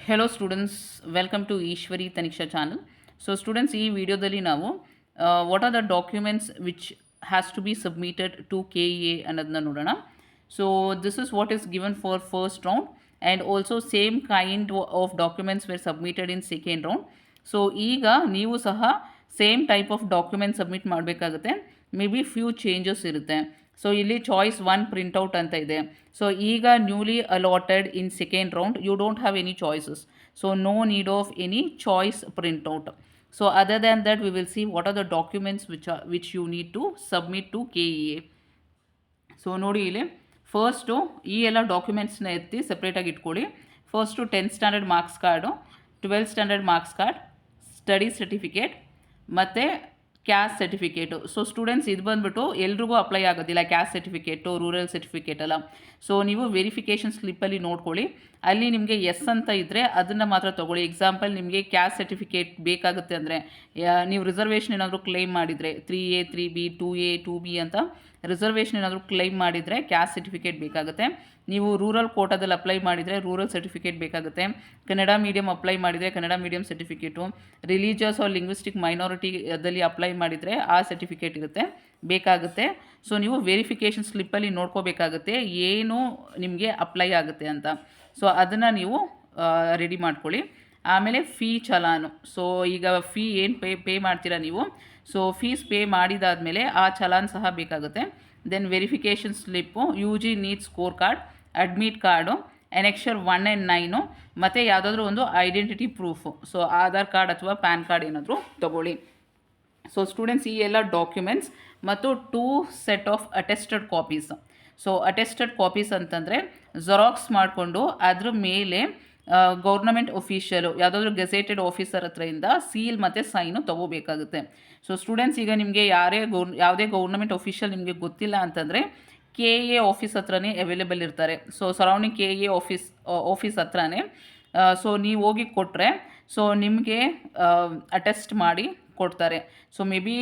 Hello students, welcome to Ishwari Taniksha channel. So students, ಈ ವಿಡಿಯೋದಲ್ಲಿ ನಾವು what are the documents which has to be submitted to KEA ಅನ್ನೋದನ್ನ ನೋಡೋಣ. So this is what is given for first round and also same kind of documents were submitted in second round. So ಈಗ ನೀವು ಸಹ same type of document submit ಮಾಡಬೇಕಾಗುತ್ತೆ. Maybe few changes ಇರುತ್ತೆ. So ಇಲ್ಲಿ choice 1 printout ಅಂತ ಇದೆ. So ಈಗ newly allotted in second round you don't have any choices. So no need of any choice printout. So other than that we will see what are the documents which you need to submit to KEA. So ನೋಡಿ ಇಲ್ಲಿ first ಈ ಎಲ್ಲ ಡಾಕ್ಯುಮೆಂಟ್ಸ್ನ ಎತ್ತಿ ಸಪ್ರೇಟಾಗಿ ಇಟ್ಕೊಳ್ಳಿ. First 10th standard marks card, 12th standard marks card, study certificate ಮತ್ತು caste certificate. So students ಇದು ಬಂದುಬಿಟ್ಟು ಎಲ್ರಿಗೂ ಅಪ್ಲೈ ಆಗೋದಿಲ್ಲ, ಕ್ಯಾಸ್ಟ್ ಸರ್ಟಿಫಿಕೇಟು, ರೂರಲ್ ಸರ್ಟಿಫಿಕೇಟ್ ಎಲ್ಲ. ಸೊ ನೀವು ವೆರಿಫಿಕೇಷನ್ ಸ್ಲಿಪ್ಪಲ್ಲಿ ನೋಡ್ಕೊಳ್ಳಿ, ಅಲ್ಲಿ ನಿಮಗೆ ಎಸ್ ಅಂತ ಇದ್ದರೆ ಅದನ್ನು ಮಾತ್ರ ತೊಗೊಳ್ಳಿ. ಎಕ್ಸಾಂಪಲ್ ನಿಮಗೆ ಕ್ಯಾಸ್ಟ್ ಸರ್ಟಿಫಿಕೇಟ್ ಬೇಕಾಗುತ್ತೆ ಅಂದರೆ, ನೀವು ರಿಸರ್ವೇಷನ್ ಏನಾದರೂ ಕ್ಲೈಮ್ ಮಾಡಿದರೆ 3A 3B 2A 2B ಅಂತ ರಿಸರ್ವೇಷನ್ ಏನಾದರೂ ಕ್ಲೈಮ್ ಮಾಡಿದರೆ ಕ್ಯಾಸ್ಟ್ ಸರ್ಟಿಫಿಕೇಟ್ ಬೇಕಾಗುತ್ತೆ. ನೀವು ರೂರಲ್ ಕೋಟಾದಲ್ಲಿ ಅಪ್ಲೈ ಮಾಡಿದರೆ ರೂರಲ್ ಸರ್ಟಿಫಿಕೇಟ್ ಬೇಕಾಗುತ್ತೆ. ಕನ್ನಡ ಮೀಡಿಯಮ್ ಅಪ್ಲೈ ಮಾಡಿದರೆ Kannada medium certificate, religious or linguistic ಮೈನಾರಿಟಿದಲ್ಲಿ ಅಪ್ಲೈ ಮಾಡಿದರೆ ಆ ಸರ್ಟಿಫಿಕೇಟ್ ಇರುತ್ತೆ ಬೇಕಾಗುತ್ತೆ. ಸೊ ನೀವು ವೆರಿಫಿಕೇಷನ್ ಸ್ಲಿಪ್ಪಲ್ಲಿ ನೋಡ್ಕೋಬೇಕಾಗುತ್ತೆ ಏನು ನಿಮಗೆ ಅಪ್ಲೈ ಆಗುತ್ತೆ ಅಂತ. ಸೊ ಅದನ್ನು ನೀವು ರೆಡಿ ಮಾಡ್ಕೊಳ್ಳಿ. ಆಮೇಲೆ ಫೀ ಚಲಾನು. ಸೊ ಈಗ ಫೀ ಏನು ಪೇ ಮಾಡ್ತೀರಾ ನೀವು, ಸೊ ಫೀಸ್ ಪೇ ಮಾಡಿದಾದಮೇಲೆ ಆ ಚಲಾನ್ ಸಹ ಬೇಕಾಗುತ್ತೆ. Then verification slip, UG NEET score card, admit card, annexure 1 and 9 ಮತ್ತು ಯಾವುದಾದ್ರೂ ಒಂದು identity proof. So Aadhaar card ಅಥವಾ ಪ್ಯಾನ್ ಕಾರ್ಡ್ ಏನಾದರೂ ತೊಗೊಳ್ಳಿ. ಸೊ ಸ್ಟೂಡೆಂಟ್ಸ್ ಈ ಎಲ್ಲ ಡಾಕ್ಯುಮೆಂಟ್ಸ್ ಮತ್ತು 2 set of attested copies. So attested copies ಅಂತಂದರೆ ಜೆರಾಕ್ಸ್ ಮಾಡಿಕೊಂಡು ಅದ್ರ ಮೇಲೆ ಗೌರ್ನಮೆಂಟ್ ಒಫಿಷಿಯಲು ಯಾವುದಾದ್ರೂ ಗೆಸೆಟೆಡ್ ಆಫೀಸರ್ ಹತ್ರದಿಂದ ಸೀಲ್ ಮತ್ತು ಸೈನು ತೊಗೋಬೇಕಾಗುತ್ತೆ. ಸೊ ಸ್ಟೂಡೆಂಟ್ಸ್ ಈಗ ನಿಮಗೆ ಯಾವುದೇ ಗೌರ್ನಮೆಂಟ್ ಒಫಿಷಿಯಲ್ ನಿಮಗೆ ಗೊತ್ತಿಲ್ಲ ಅಂತಂದರೆ KEA ಆಫೀಸ್ ಹತ್ರನೇ ಅವೈಲೇಬಲ್ ಇರ್ತಾರೆ. ಸೊ ಸರೌಂಡಿಂಗ್ KEA ಆಫೀಸ್ ಹತ್ರನೇ. ಸೊ ನೀವು ಹೋಗಿ ಕೊಟ್ಟರೆ ಸೊ ನಿಮಗೆ ಅಟೆಸ್ಟ್ ಮಾಡಿ ಕೊಡ್ತಾರೆ. So may be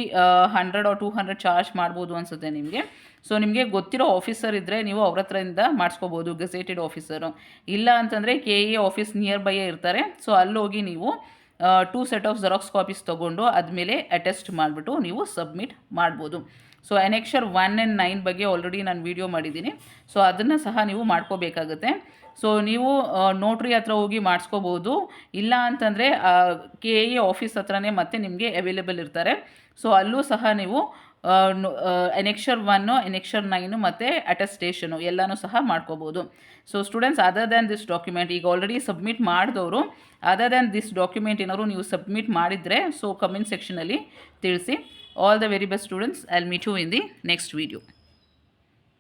100 or 200 charge ಮಾಡ್ಬೋದು ಅನಿಸುತ್ತೆ ನಿಮಗೆ. ಸೊ ನಿಮಗೆ ಗೊತ್ತಿರೋ ಆಫೀಸರ್ ಇದ್ದರೆ ನೀವು ಅವ್ರ ಹತ್ರದಿಂದ ಮಾಡಿಸ್ಕೋಬೋದು, ಗೆಸೆಟೆಡ್ ಆಫೀಸರು. ಇಲ್ಲ ಅಂತಂದರೆ KEA ಆಫೀಸ್ ನಿಯರ್ ಬೈಯೇ ಇರ್ತಾರೆ. ಸೊ ಅಲ್ಲೋಗಿ ನೀವು 2 ಸೆಟ್ ಆಫ್ ಜೆರಾಕ್ಸ್ ಕಾಪೀಸ್ ತೊಗೊಂಡು ಅದ್ಮೇಲೆ ಅಟೆಸ್ಟ್ ಮಾಡಿಬಿಟ್ಟು ನೀವು ಸಬ್ಮಿಟ್ ಮಾಡ್ಬೋದು. ಸೊ ಎನೆಕ್ಷರ್ 1 and 9 ಬಗ್ಗೆ ಆಲ್ರೆಡಿ ನಾನು ವೀಡಿಯೋ ಮಾಡಿದ್ದೀನಿ. ಸೊ ಅದನ್ನು ಸಹ ನೀವು ಮಾಡ್ಕೋಬೇಕಾಗುತ್ತೆ. ಸೊ ನೀವು ನೋಟ್ರಿ ಹತ್ರ ಹೋಗಿ ಮಾಡಿಸ್ಕೋಬೋದು. ಇಲ್ಲ ಅಂತಂದರೆ KEA ಆಫೀಸ್ ಹತ್ರನೇ ಮತ್ತೆ ನಿಮಗೆ ಅವೈಲೇಬಲ್ ಇರ್ತಾರೆ. ಸೊ ಅಲ್ಲೂ ಸಹ ನೀವು ಎನೆಕ್ಷರ್ 1, ಎನೆಕ್ಷರ್ 9 ಮತ್ತು ಅಟೆಸ್ಟೇಷನು ಎಲ್ಲನೂ ಸಹ ಮಾಡ್ಕೋಬೋದು. So students other than this document ಈಗ ಆಲ್ರೆಡಿ ಸಬ್ಮಿಟ್ ಮಾಡಿದವರು ಅದರ್ ದ್ಯಾನ್ ದಿಸ್ ಡಾಕ್ಯುಮೆಂಟ್ ಏನಾದ್ರು ನೀವು ಸಬ್ಮಿಟ್ ಮಾಡಿದರೆ ಸೊ ಕಮೆಂಟ್ ಸೆಕ್ಷನಲ್ಲಿ ತಿಳಿಸಿ. All the very best students. I will meet you in the next video.